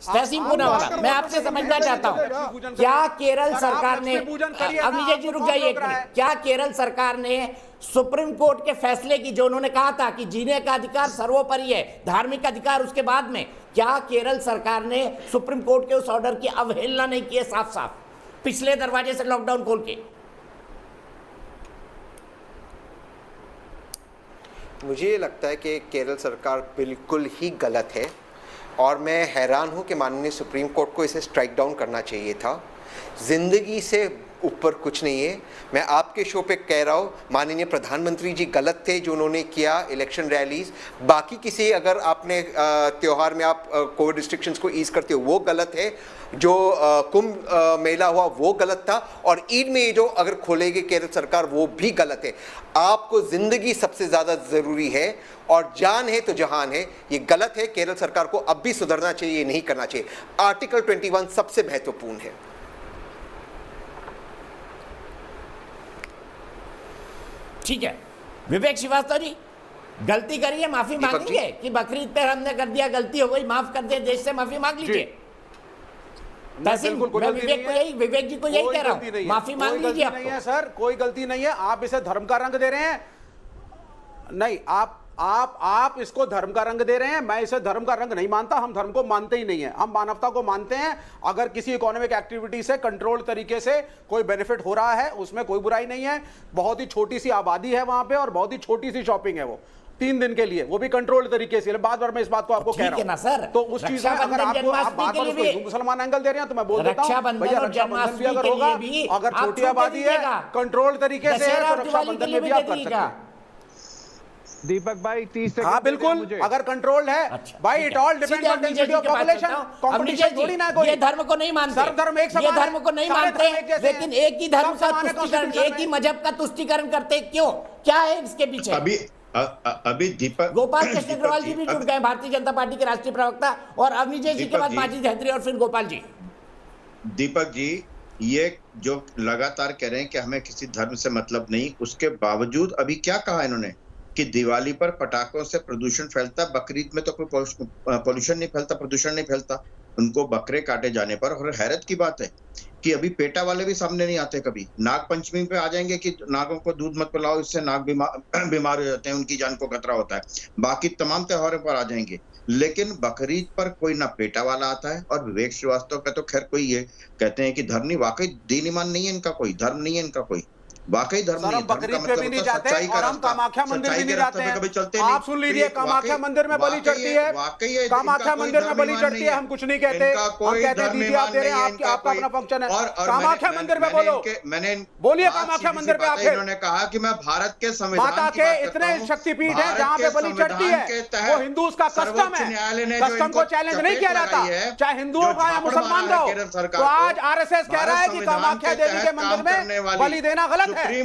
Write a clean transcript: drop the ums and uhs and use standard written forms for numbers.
तहसीन पूनावाला, मैं आपसे समझना चाहता हूं, क्या केरल सरकार ने, अग्निजय जी रुक जाइए एक मिनट, क्या केरल सरकार ने सुप्रीम कोर्ट के फैसले की, जो उन्होंने कहा था कि जीने का अधिकार सर्वोपरि है, धार्मिक अधिकार उसके बाद में, क्या केरल सरकार ने सुप्रीम कोर्ट के उस ऑर्डर की अवहेलना नहीं की है साफ साफ पिछले दरवाजे से लॉकडाउन खोल के? मुझे ये लगता है कि केरल सरकार बिल्कुल ही गलत है और मैं हैरान हूँ कि माननीय सुप्रीम कोर्ट को इसे स्ट्राइक डाउन करना चाहिए था। ज़िंदगी से ऊपर कुछ नहीं है। मैं आपके शो पे कह रहा हूँ, माननीय प्रधानमंत्री जी गलत थे जो उन्होंने किया इलेक्शन रैलीज। बाकी किसी, अगर आपने त्यौहार में आप कोविड रिस्ट्रिक्शंस को ईज करते हो वो गलत है, जो कुंभ मेला हुआ वो गलत था, और ईद में ये जो अगर खोलेगी केरल सरकार वो भी गलत है। आपको ज़िंदगी सबसे ज़्यादा ज़रूरी है और जान है तो जहान है। ये गलत है, केरल सरकार को अब भी सुधरना चाहिए, ये नहीं करना चाहिए। आर्टिकल 21 सबसे महत्वपूर्ण है। ठीक है, विवेक श्रीवास्तव जी, गलती करिए, माफी मांगेंगे कि बकरीद पे हमने कर दिया, गलती हो गई, माफ कर दे, देश से माफी मांग लीजिए। तहसीन, मैं विवेक जी को यही कह रहा हूं, माफी मांग लीजिए। नहीं है सर, कोई गलती नहीं है। आप इसे धर्म का रंग दे रहे हैं। नहीं, आप इसको धर्म का रंग दे रहे हैं। मैं इसे धर्म का रंग नहीं मानता। हम धर्म को मानते ही नहीं है, हम मानवता को मानते हैं। अगर किसी इकोनॉमिक एक्टिविटी से कंट्रोल तरीके से कोई बेनिफिट हो रहा है, उसमें कोई बुराई नहीं है। बहुत ही छोटी सी आबादी है वहां पे और बहुत ही छोटी सी शॉपिंग है वो 3 दिन के लिए, वो भी कंट्रोल तरीके से। बार बार मैं इस बात को आपको कह रहा हूं ना सर, तो उस चीज में अगर आपको आप बार बार उसको मुसलमान एंगल दे रहे हैं तो मैं बोल देता हूं भैया, रक्षाबंधन भी अगर होगा, अगर छोटी आबादी है, कंट्रोल तरीके से है, तो रक्षाबंधन में भी आप कर सकते हैं। दीपक भाई 30 सेकंड। हाँ बिल्कुल, अगर कंट्रोल है। अच्छा, भाई it all depends on density of population. Competition थोड़ी ना कोई। ये धर्म को नहीं मानते, सर्व धर्म एक समान, ये धर्म को नहीं मानते, लेकिन एक ही धर्म का तुष्टीकरण, एक ही मजहब का तुष्टीकरण करते क्यों? क्या है इसके पीछे? अभी दीपक, गोपाल कृष्ण अग्रवाल जी भी जुड़ गए, भारतीय जनता पार्टी के राष्ट्रीय प्रवक्ता, और अग्निजय जी के बाद माजिद हैदरी और फिर गोपाल जी। दीपक जी, ये जो लगातार कह रहे हैं कि हमें किसी धर्म से मतलब नहीं, उसके बावजूद अभी क्या कहा इन्होंने कि दिवाली पर पटाखों से प्रदूषण फैलता, बकरीद में तो कोई पोल्यूशन नहीं फैलता, प्रदूषण नहीं फैलता। उनको बकरे काटे जाने पर, और हैरत की बात है कि अभी पेटा वाले भी सामने नहीं आते। कभी नाग पंचमी पे आ जाएंगे कि नागों को दूध मत पिलाओ, इससे नाग बीमार हो जाते हैं, उनकी जान को खतरा होता है। बाकी तमाम त्योहारों पर आ जाएंगे, लेकिन बकरीद पर कोई ना पेटा वाला आता है। और विवेक श्रीवास्तव का तो खैर कोई ये कहते हैं कि धर्म नहीं, वाकई दीन ईमान नहीं है इनका, कोई धर्म नहीं है इनका, कोई वाकई धर्म नहीं है। बकरीद पे भी नहीं जाते और हम कामाख्या मंदिर भी नहीं जाते हैं। आप सुन लीजिए, कामाख्या मंदिर में बलि चढ़ती है, कामाख्या मंदिर में बलि चढ़ती है, हम कुछ नहीं कहते। हम कहते हैं दीदी आप दे रहे हैं, आपका अपना फंक्शन है। कामाख्या मंदिर में बोलो, मैंने बोलिए कामाख्या मंदिर पे आप। इन्होंने कहा कि मैं भारत के संविधान माता के इतने शक्तिपीठ है जहाँ पे बलि चढ़ती है, वो हिंदू का कस्टम है, कस्टम को चैलेंज नहीं किया जाता, चाहे हिंदुओं का या मुसलमान का हो। तो आज RSS कह रहा है कि कामाख्या देवी के मंदिर में बलि देना गलत है।